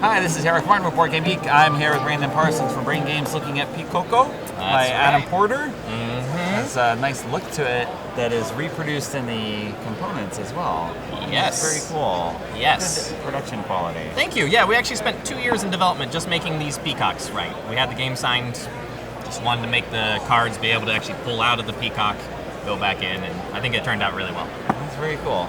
Hi, this is Eric Martin with Board Game Geek. I'm here with Brandon Parsons from Brain Games looking at Pikoko by Adam Porter. Has a nice look to it that is reproduced in the components as well. Yes. It's very cool. Yes. Good production quality. Thank you. Yeah, we actually spent 2 years in development just making these peacocks right. We had the game signed, just wanted to make the cards be able to actually pull out of the peacock, go back in, and I think it turned out really well. That's very cool.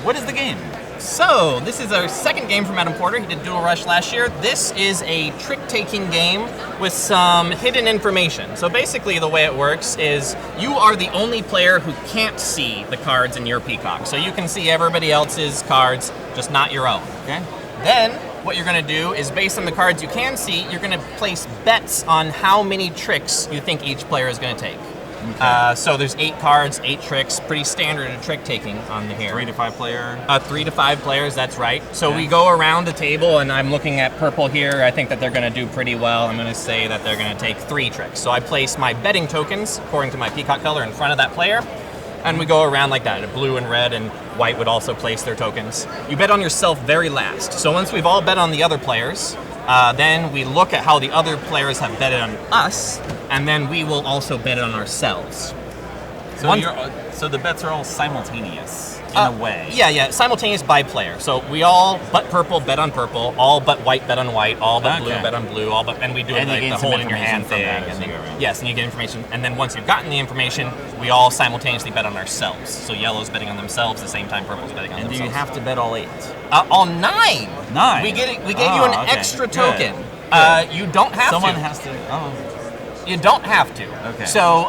What is the game? So, this is our second game from Adam Porter. He did Dual Rush last year. This is a trick-taking game with some hidden information. So basically the way it works is you are the only player who can't see the cards in your peacock. So you can see everybody else's cards, just not your own. Okay. Then, what you're going to do is based on the cards you can see, you're going to place bets on how many tricks you think each player is going to take. Okay. So there's 8 cards, 8 tricks, pretty standard in trick taking on the here. 3 to 5 player? 3 to 5 players, that's right. So we go around the table, and I'm looking at purple here. I think that they're going to do pretty well. I'm going to say that they're going to take 3 tricks. So I place my betting tokens, according to my peacock color, in front of that player, and we go around like that. Blue and red and white would also place their tokens. You bet on yourself very last. So once we've all bet on the other players, then we look at how the other players have betted on us, and then we will also bet on ourselves. So the bets are all simultaneous in a way. Yeah, simultaneous by player. So we all but purple bet on purple, all but white bet on white, all but blue bet on blue, and we do it like the hold in your hand thing. Yes, and you get information. And then once you've gotten the information, we all simultaneously bet on ourselves. So yellow's betting on themselves, the same time purple's betting on themselves. And do you have to bet all 8? All 9. 9. We gave you an extra token. You don't have Someone to. has to. You don't have to. Okay. So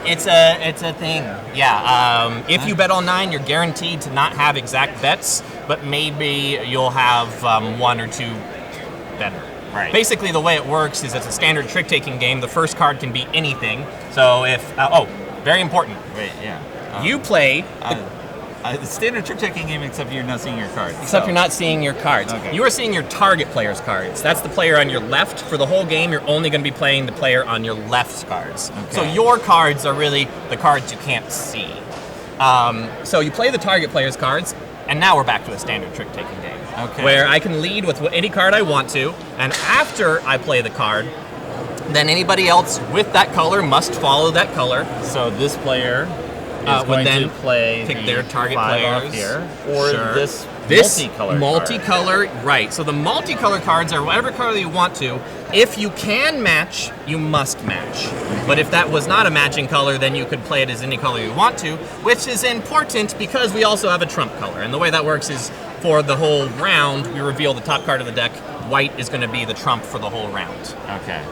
it's a thing. Yeah. If you bet all 9, you're guaranteed to not have exact bets, but maybe you'll have 1 or 2 better. Right. Basically, the way it works is it's a standard trick-taking game. The first card can be anything. So if very important. Wait, yeah. You play. The standard trick-taking game, except you're not seeing your cards. Except you're not seeing your cards. Okay. You are seeing your target player's cards. That's the player on your left. For the whole game, you're only going to be playing the player on your left's cards. Okay. So your cards are really the cards you can't see. So you play the target player's cards, and now we're back to a standard trick-taking game. Okay. Where I can lead with any card I want to, and after I play the card, then anybody else with that color must follow that color. So this player would then pick their target players here, or this multicolor, right? So the multicolor cards are whatever color you want to. If you can match, you must match. But if that was not a matching color, then you could play it as any color you want to, which is important because we also have a trump color. And the way that works is for the whole round, we reveal the top card of the deck. White is going to be the trump for the whole round. Okay.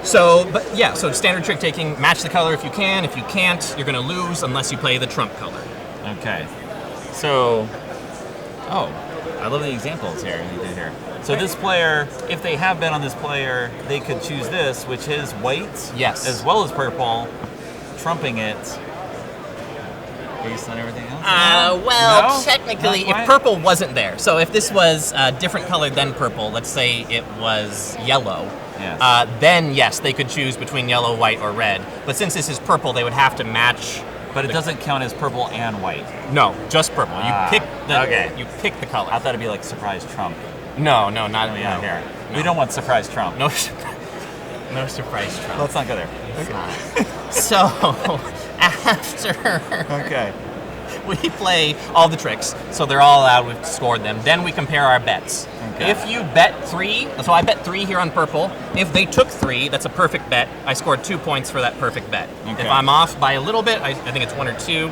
So standard trick taking, match the color if you can. If you can't, you're going to lose unless you play the trump color. Okay. So, I love the examples here you did here. So this player, if they have bet on this player, they could choose this, which is white, yes, as well as purple, trumping it based on everything else. No? Technically, if purple wasn't there, so if this was a different color than purple, let's say it was yellow. Yes. Then yes, they could choose between yellow, white, or red. But since this is purple, they would have to match. But it doesn't count as purple and white. No, just purple. You pick You pick the color. I thought it'd be like surprise Trump. No, not here. No. We don't want surprise Trump. No, no surprise Trump. Let's not go there. It's not. So after we play all the tricks, so they're all out. We've scored them. Then we compare our bets. Okay. If you bet 3, so I bet 3 here on purple. If they took 3, that's a perfect bet. I scored 2 points for that perfect bet. Okay. If I'm off by a little bit, I think it's 1 or 2,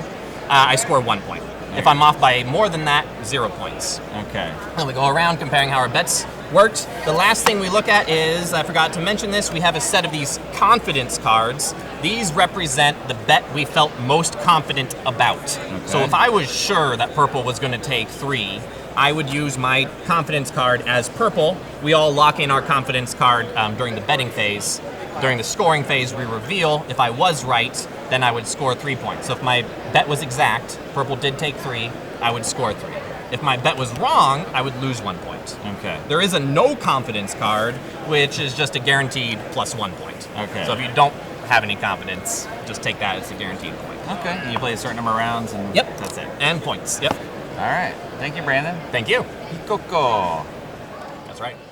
I score 1 point. If I'm off by more than that, 0 points. Okay. Then we go around comparing how our bets worked. The last thing we look at is, I forgot to mention this, we have a set of these confidence cards. These represent the bet we felt most confident about. Okay. So if I was sure that purple was going to take 3, I would use my confidence card as purple. We all lock in our confidence card during the betting phase. During the scoring phase, we reveal. If I was right, then I would score 3 points. So if my bet was exact, purple did take 3, I would score 3. If my bet was wrong, I would lose 1 point. Okay. There is a no confidence card, which is just a guaranteed plus 1 point. Okay. So if you don't have any confidence, just take that as a guaranteed point. Okay. And you play a certain number of rounds, and that's it. And points. Yep. All right. Thank you, Brandon. Thank you. Pikoko. That's right.